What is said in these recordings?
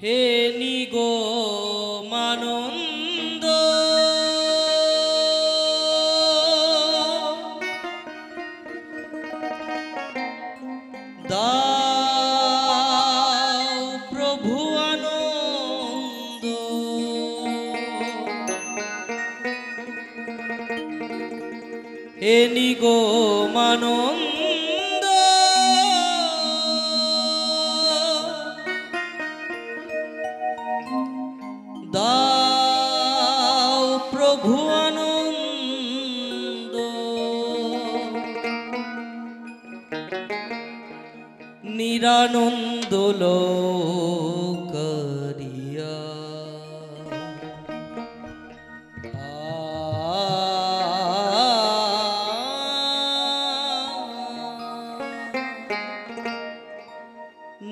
হে নিগমানন্দ দাও প্রভু আনন্দ, হে নিগমানন্দ দাও প্রভু আনন্দ। নিরানন্দ লোক করিয়া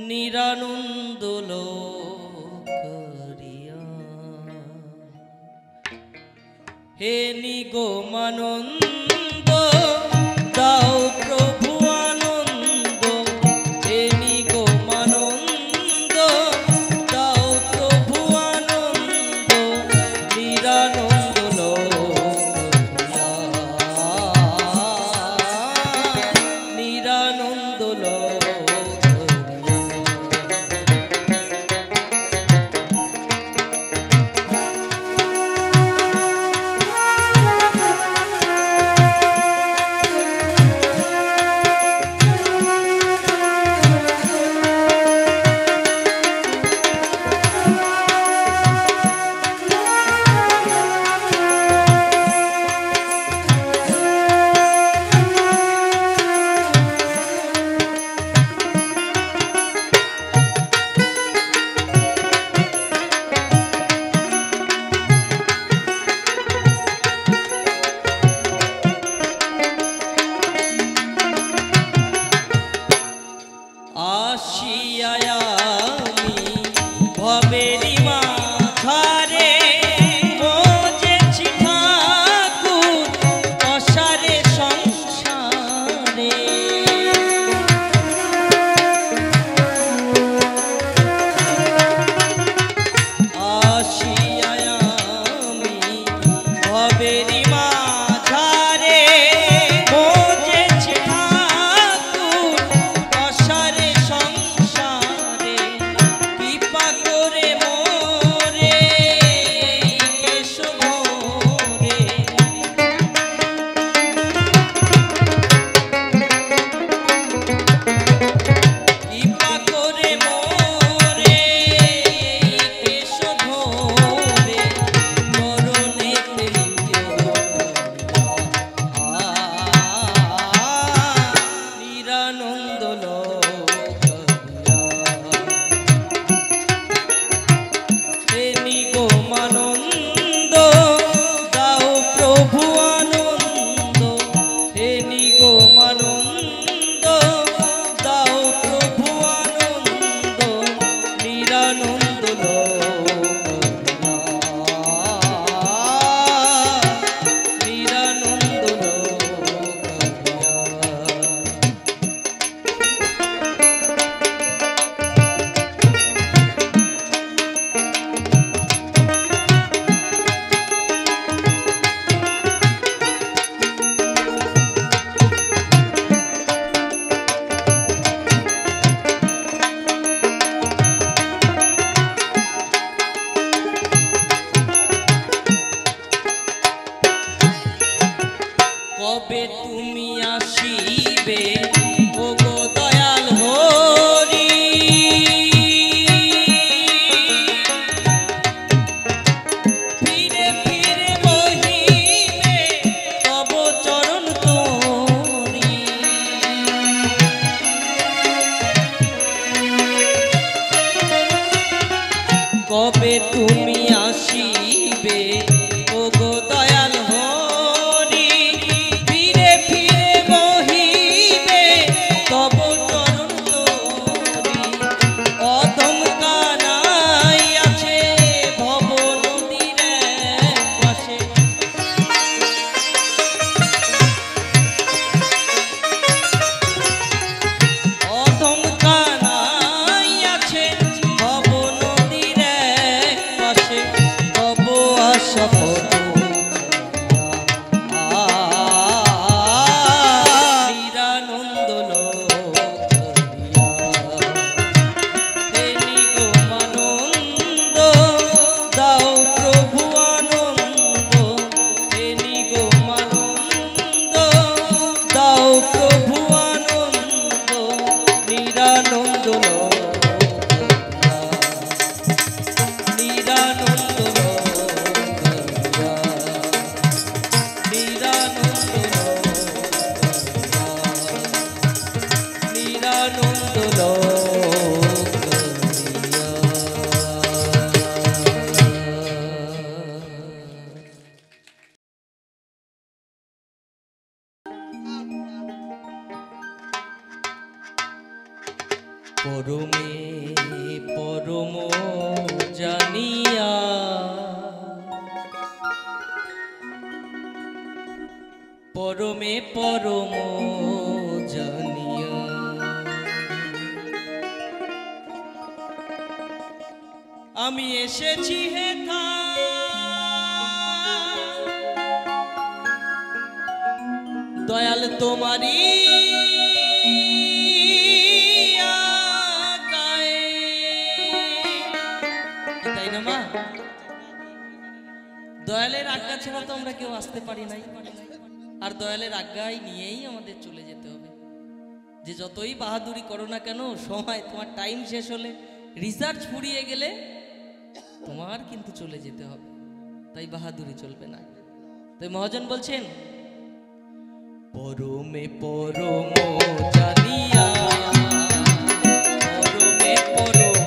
নিরানন্দ লোক করিয়া, হে নিগমানন্দ দাও প্রভু আনন্দ, হে নিগমানন্দ দাও প্রভু আনন্দ। নিরানন্দ লোক করিয়া, নিরানন্দ লোক কবে তুমি আসিবে ওগো দয়াল হরি, ফিরে ফিরে বহিবে তব চরণ তোরি। কবে তুমি আসিবে ওগো দয়াল হরি, ফিরে ফিরে বহিবে তব চরণ তোরি। অধম কানাই আছে ভব নদীর পাশে, অধম কানাই আছে ভব নদী শপথ পরমে পরম জানিয়া পরমে পরম জানিয়া আমি এসেছি হেথা দয়াল তোমারি দয়ালের আজ্ঞা ছাড়া তো আমরা কেউ আসতে পারি নাই, আর দয়ালের আজ্ঞাই নিয়েই আমাদের চলে যেতে হবে। যে যতই বাহাদুরি করো না কেন, সময় তোমার টাইম শেষ হলে, রিসার্চ ফুরিয়ে গেলে তোমার কিন্তু চলে যেতে হবে, তাই বাহাদুরি চলবে না। তাই মহাজন বলছেন পরমে পরম জানিয়া পরমে পরম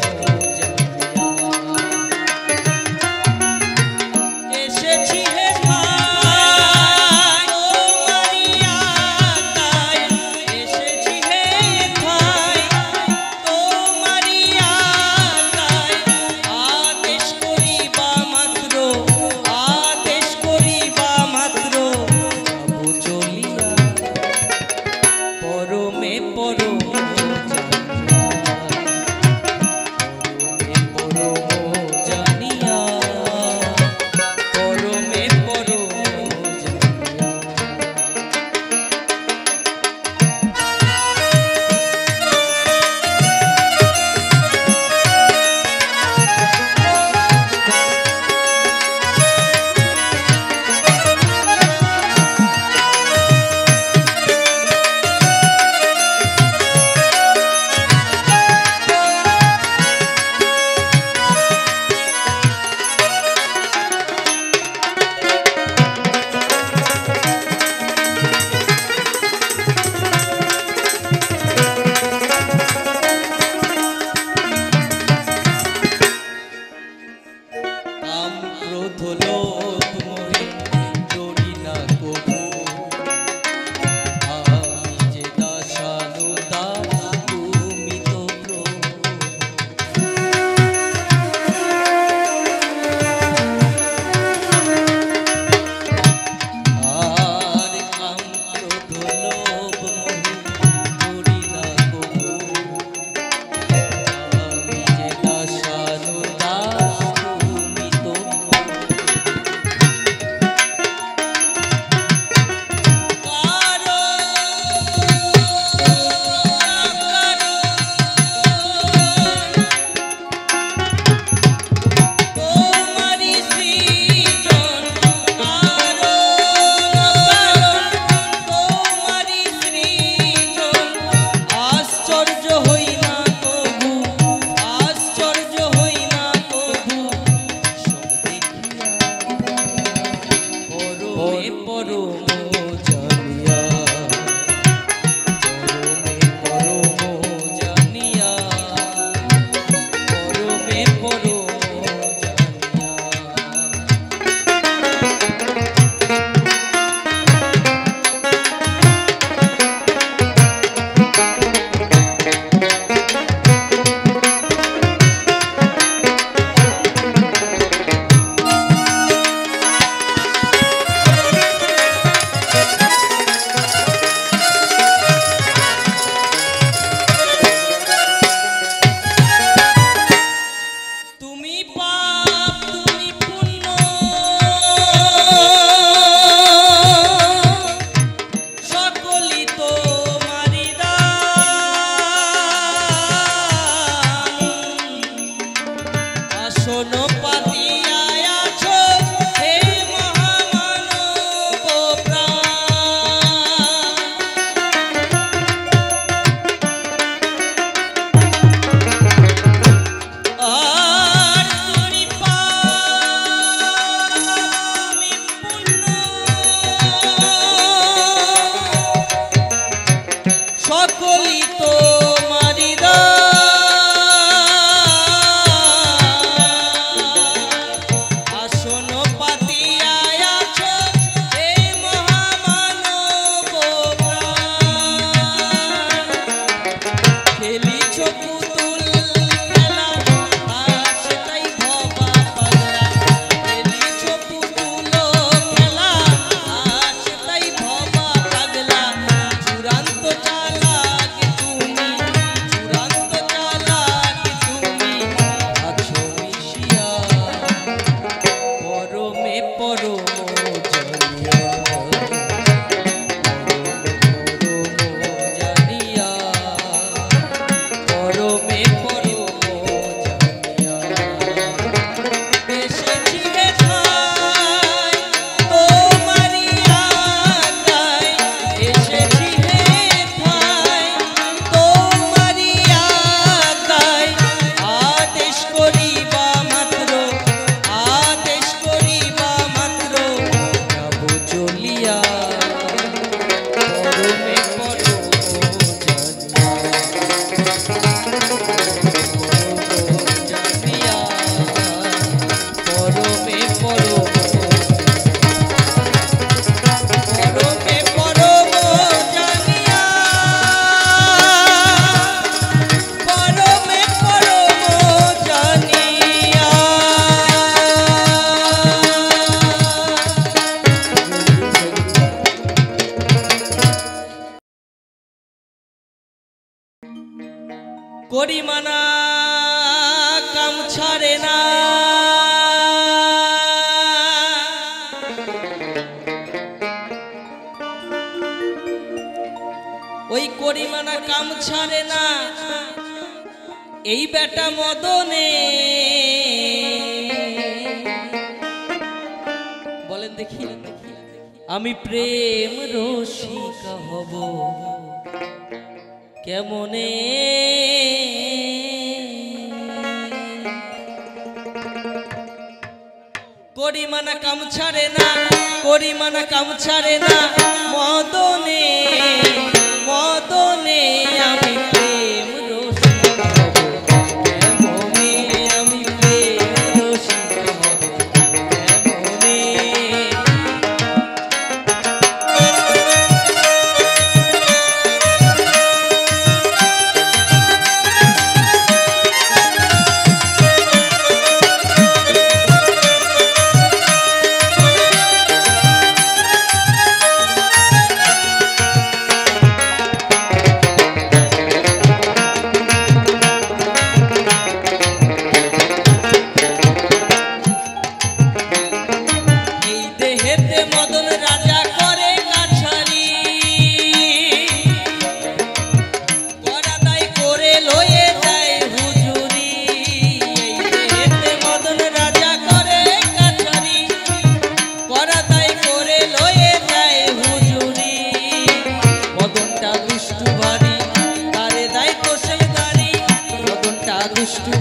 এই বেটা মদনে বলেন দেখি আমি প্রেম রসিকা হব কেমনে করিমানা কাম ছাড়ে না করিমানা কাম ছাড়ে না মদনে মদনে আমি প্রেম রসিকা হব কেমনে আমি প্রেম রসিকা হব কেমনে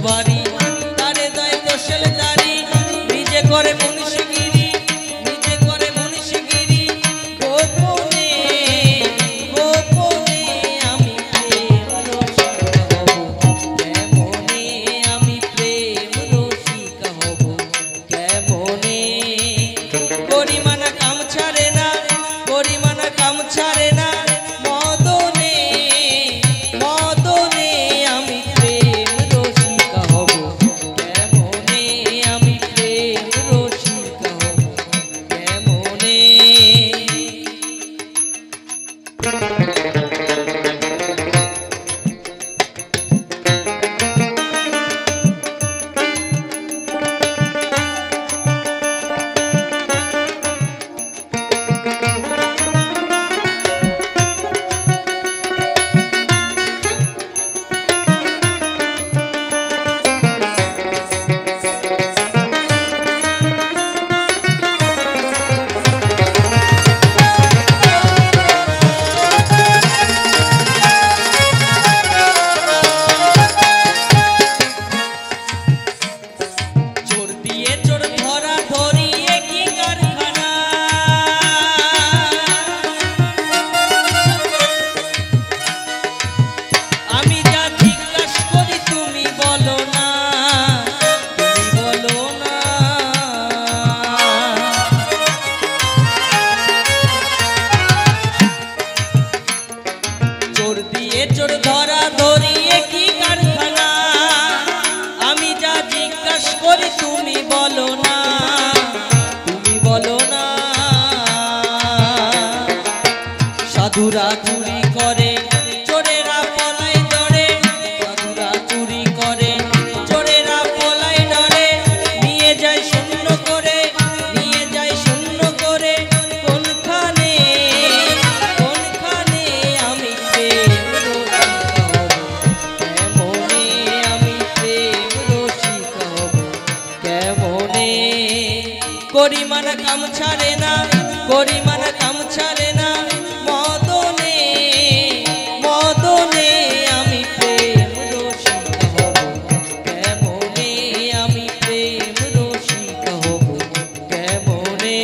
বাড়ি তারে দয় কোশল দারি নিজে করে মনীষগিরি নিজে করে মনীষগিরি গোপনে গোপনে আমি প্রেম রসিকা হব কেমনে আমি প্রেম রসিকা হব কেমনে করিমানা কাম ছাড়ে না করিমানা কাম ছাড়ে না মদনে মদনে আমি চোর ধরা ধরিয়ে কি কারখানা আমি যা জিজ্ঞাসা করি তুমি বলো না তুমি বলো না সাধুরা চুরি করে চোরেরা পলাই ডরে সাধুরা চুরি করে চোরেরা পলাই ডরে নিয়ে যায় শূন্য করে নিয়ে যায় শূন্য করে কোনখানে কোনখানে আমি করিমানা কাম ছাড়ে না করিমানা কাম ছাড়ে না মদনে মদনে আমি প্রেম রসিকা হব কেমনে আমি প্রেম রসিকা হব কেমনে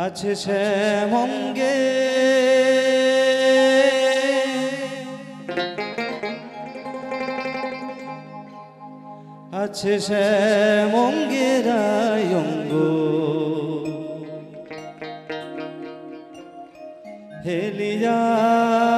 আছে শ্যামঙ্গে আছে শ্যামঙ্গেরায় অঙ্গ হেলিয়ালো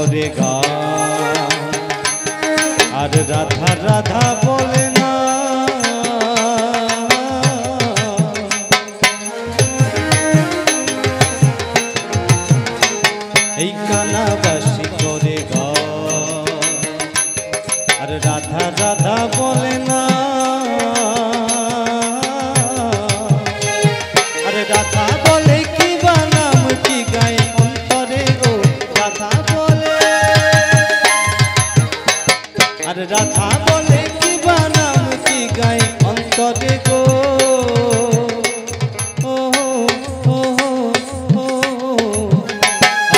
করে গান আর রাধা রাধা বলে না এই কানাবাসী করে গান আর রাধা রাধা বলে না আর রাধা বলে কি বানাম কি গায়ে অন্তরে গো রাধা বলে আর রাধা বলে কি বানাম কি গায়ে অন্তরে গো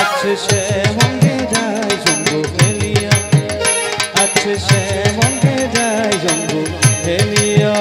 আছে সে মঙ্গে যায় জঙ্গু ফেলিয়া আছে সে মঙ্গে যায় জঙ্গু ফেলিয়া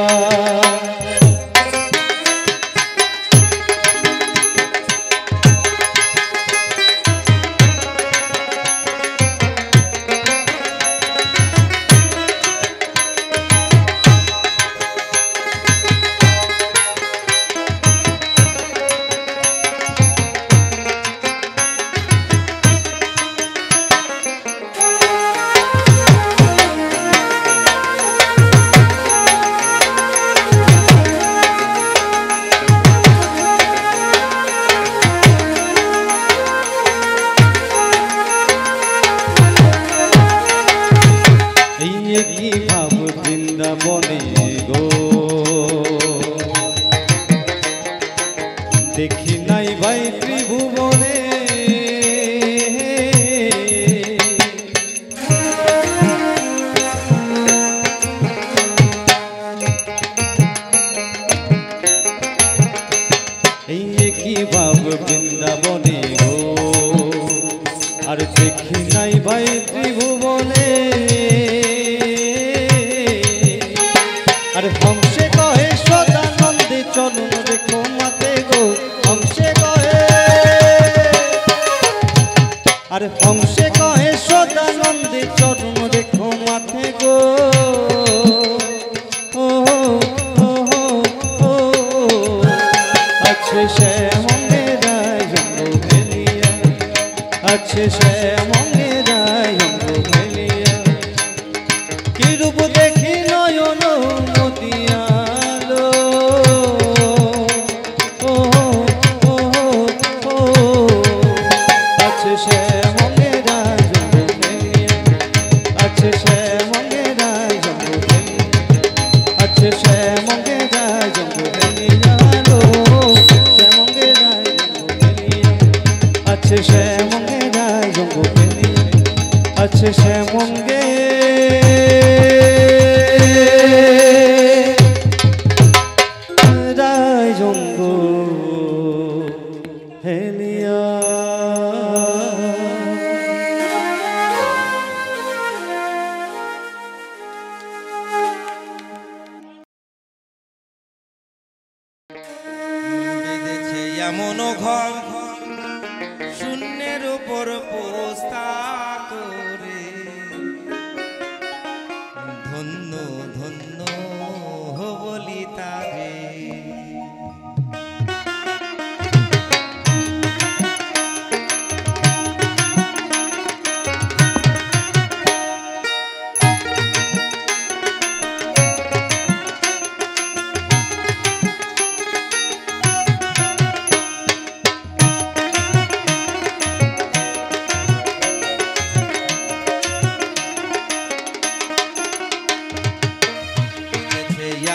কি ভাব বৃন্দাবনে গো দেখি নাই ভাই ত্রিভুবনে এই কি ভাব বৃন্দাবনে গো আর দেখি নাই ভাই ত্রিভুবনে अरे हमसे कहे सदानंद चलुन देखो माते गो हमसे कहे अरे हमसे कहे सदानंद चलुन देखो माते गो अच्छे से मंगे राय जंगो भेलिया अच्छे से मंगे राय जंगो भेलिया की रूप देखी नयन अच्छे से मंगे राय जंगो রায় জঙ্গ হেলিয়া। বেঁধেছে এমন ঘর শূন্যের উপর পোস্তা করে, ধন্য ধন্য বলি তারে।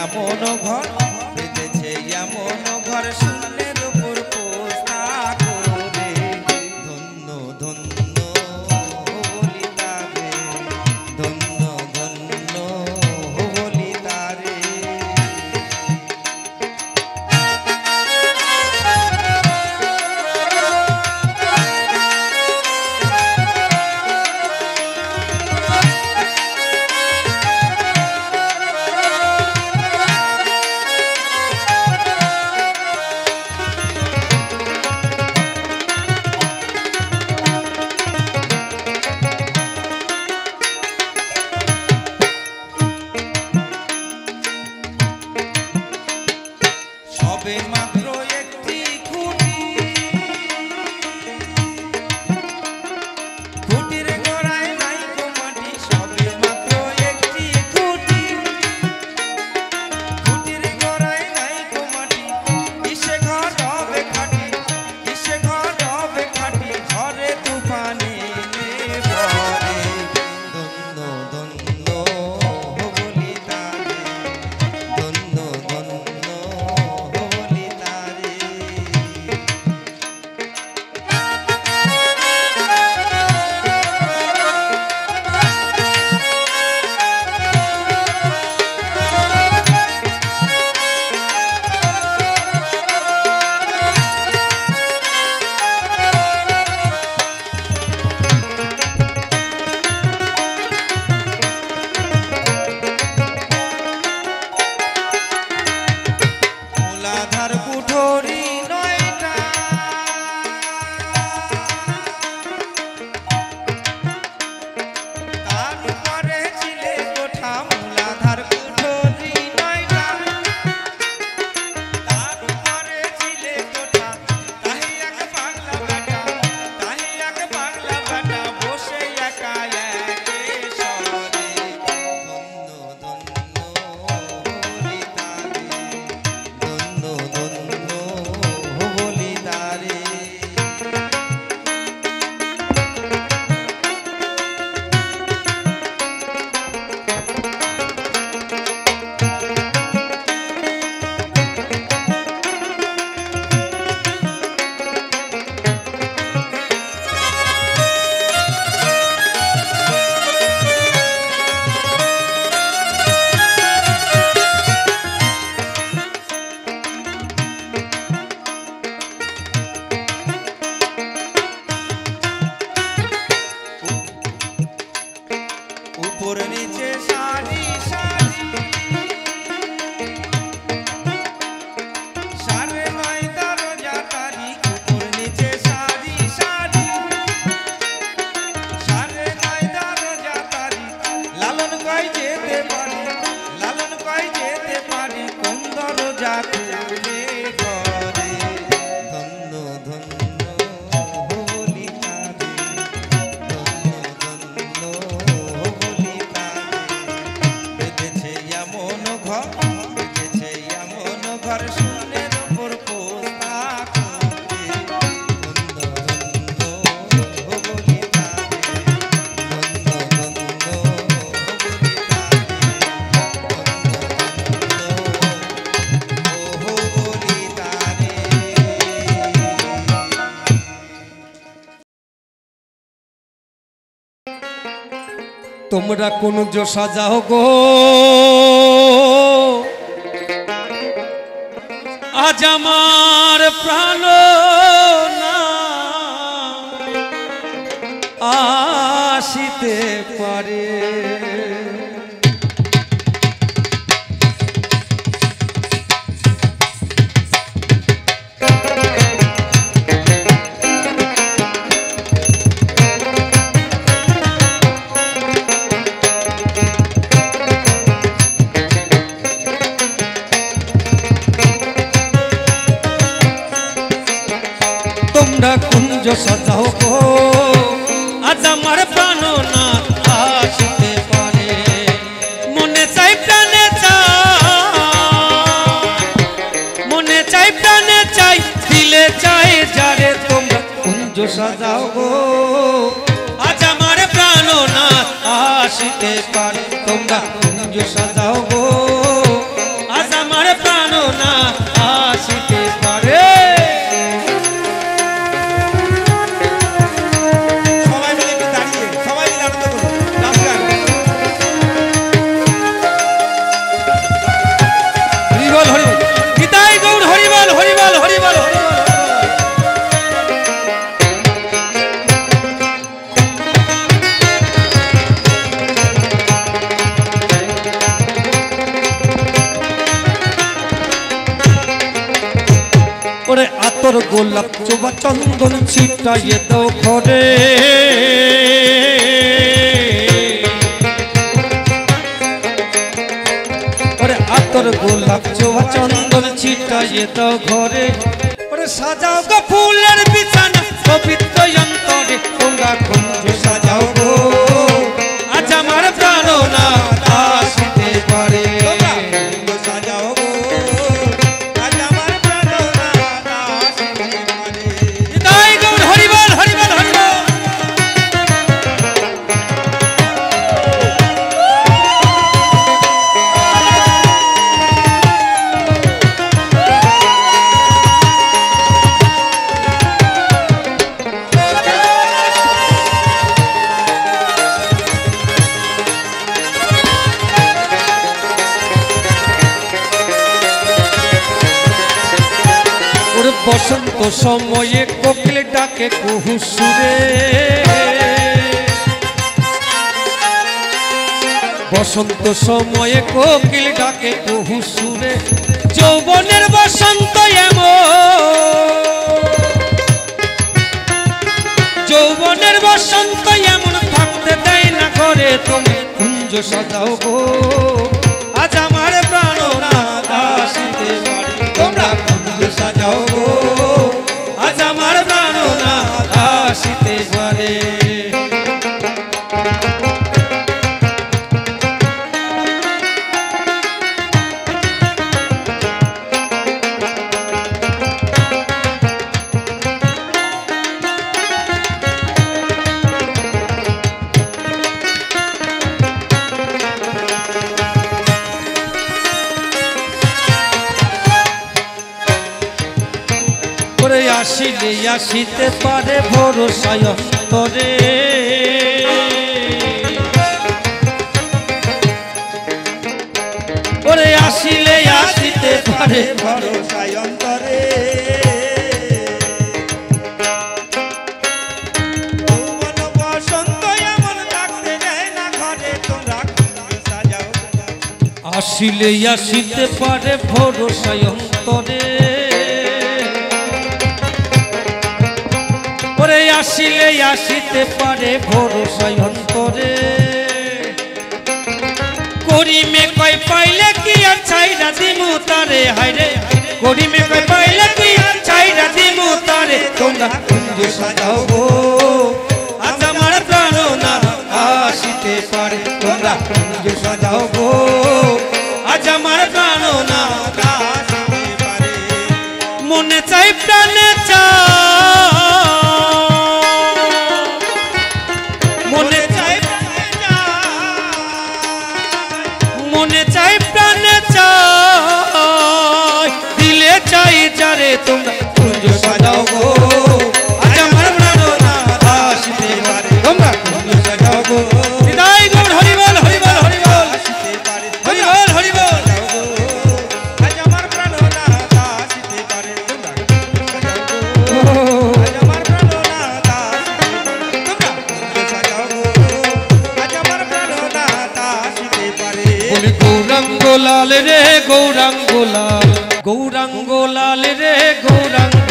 এমন ঘর বেঁধেছে এমন ঘর শূন্যের উপর পোস্তা করে, ধন্য ধন্য বলি তারে, ধন্য ধন্য বলি তারে। সবে মাত্র একটি খুঁটি, খুঁটির গোড়ায় নাই গো মাটি। সবে মাত্র একটি খুঁটি, খুঁটির গোড়ায় নাই গো মাটি। কিসে ঘর হবে খাটি, কিসে ঘর হবে খাটি, ঝড়ে তুফানে পড়ে। ধন্য ধন্য বলি তারে, ধন্য ধন্য বলি তারে। মূলাধার কুঠরি নয়টা, তার উপরে ছিলে কোঠা। মূলাধার কুঠরি নয়টা, তার উপরে ছিলে কোঠা। তাহি এক বাংলা বেটা, তাহি এক বাংলা বেটা, বসে একা একে সরে। ধন্য ধন্য বলি তারে, ধন্য ধন্য বলি তারে। উপর নিচে সারি সারি, সাড়ে নয় দরজা তারি। উপর নিচে সারি সারি, সাড়ে নয় দরজা তারি। লালন কয় যেতে পারি, লালন কয় যেতে পারি, কোন দরজা খুলে ঘরে। ধন্য ধন্য বলি তারে, ধন্য ধন্য বলি তারে। বেঁধেছে এমন ঘর, বেঁধেছে এমন ঘর শূন্যের উপর পোস্তা করে। ধন্য ধন্য বলি তারে, ধন্য ধন্য বলি তারে, ধন্য ধন্য বলি তারে। তোমরা কোন জো সাজাও গো, আজ আমার প্রাণ না আসিতে পারে তোমরা কুঞ্জ সাজাও গো আজ আমার প্রাণ না আসিতে পারে মনে চাই প্রাণে চাই দিলে চাই যারে তোমরা কুঞ্জ সাজাও গো আজ আমার প্রাণ না আসিতে পারে তোমরা কুঞ্জ সাজাও গো আজ আমার প্রাণ না আসিতে পারে ওরে আতর গোলাপ চোবা চন্দন ছিটাইয়ে দাও ঘরে ওরে আতর গোলাপ চোবা চন্দন ছিটাইয়ে দাও ঘরে ওরে সাজাও গো ফুলের বিছানা পবিত্র অন্তরে তোমরা কুঞ্জ সাজাও গো আজ আমার প্রাণ না আসিতে পারে সাজাও গো আজ আমার প্রাণ না আসিতে পারে তাই গৌর হরিবল হরিবল হরিবল বসন্ত সময়ে কোকিল ডাকে কুহু সুরে বসন্ত সময়ে কোকিল ডাকে কুহু সুরে যৌবনের বসন্ত যৌবনের বসন্ত এমন থাকতে দেয় না ঘরে তুমি কুঞ্জ সাজাও গো আজ আমার প্রাণ না আসিতে পারে তোমরা কুঞ্জ সাজাও গো আজ আমার প্রাণ না আসিতে পারে আসিলে আসিতে পারে ভরসায় অন্তরে ওরে আসিলে আসিতে পারে ভরসায় অন্তরে বসন্ত এমন থাকতে যায় না ঘরে তোমরা সাজাও আসিলে আসিতে পারে ভরসায় অন্তরে ওরে আসিলে আসিতে পারে ভরসায় অন্তরে করিমে কয় পাইলে কি আর ছাইরা দিমু তারে হায়রে করিমে কয় পাইলে কি আর ছাইরা দিমু তারে তোমরা কুঞ্জ সাজাও গো আজ আমার প্রাণ না আসিতে পারে তোমরা কুঞ্জ সাজাও গো আজ আমার প্রাণ না আসিতে পারে মনে চাই প্রাণে যারে তোমরা কুঞ্জ সাজাও গো আজ আমার প্রাণ না আসিতে পারে তোমরা কুঞ্জ সাজাও গো বিদায় গৌর হরিবল হরিবল হরিবল আসিতে পারে হরিবল হরিবল আজ আমার প্রাণ না আসিতে গৌরাঙ্গ লাল রে গৌরাঙ্গ লাল, গৌরাঙ্গ লাল রে গৌরাঙ্গ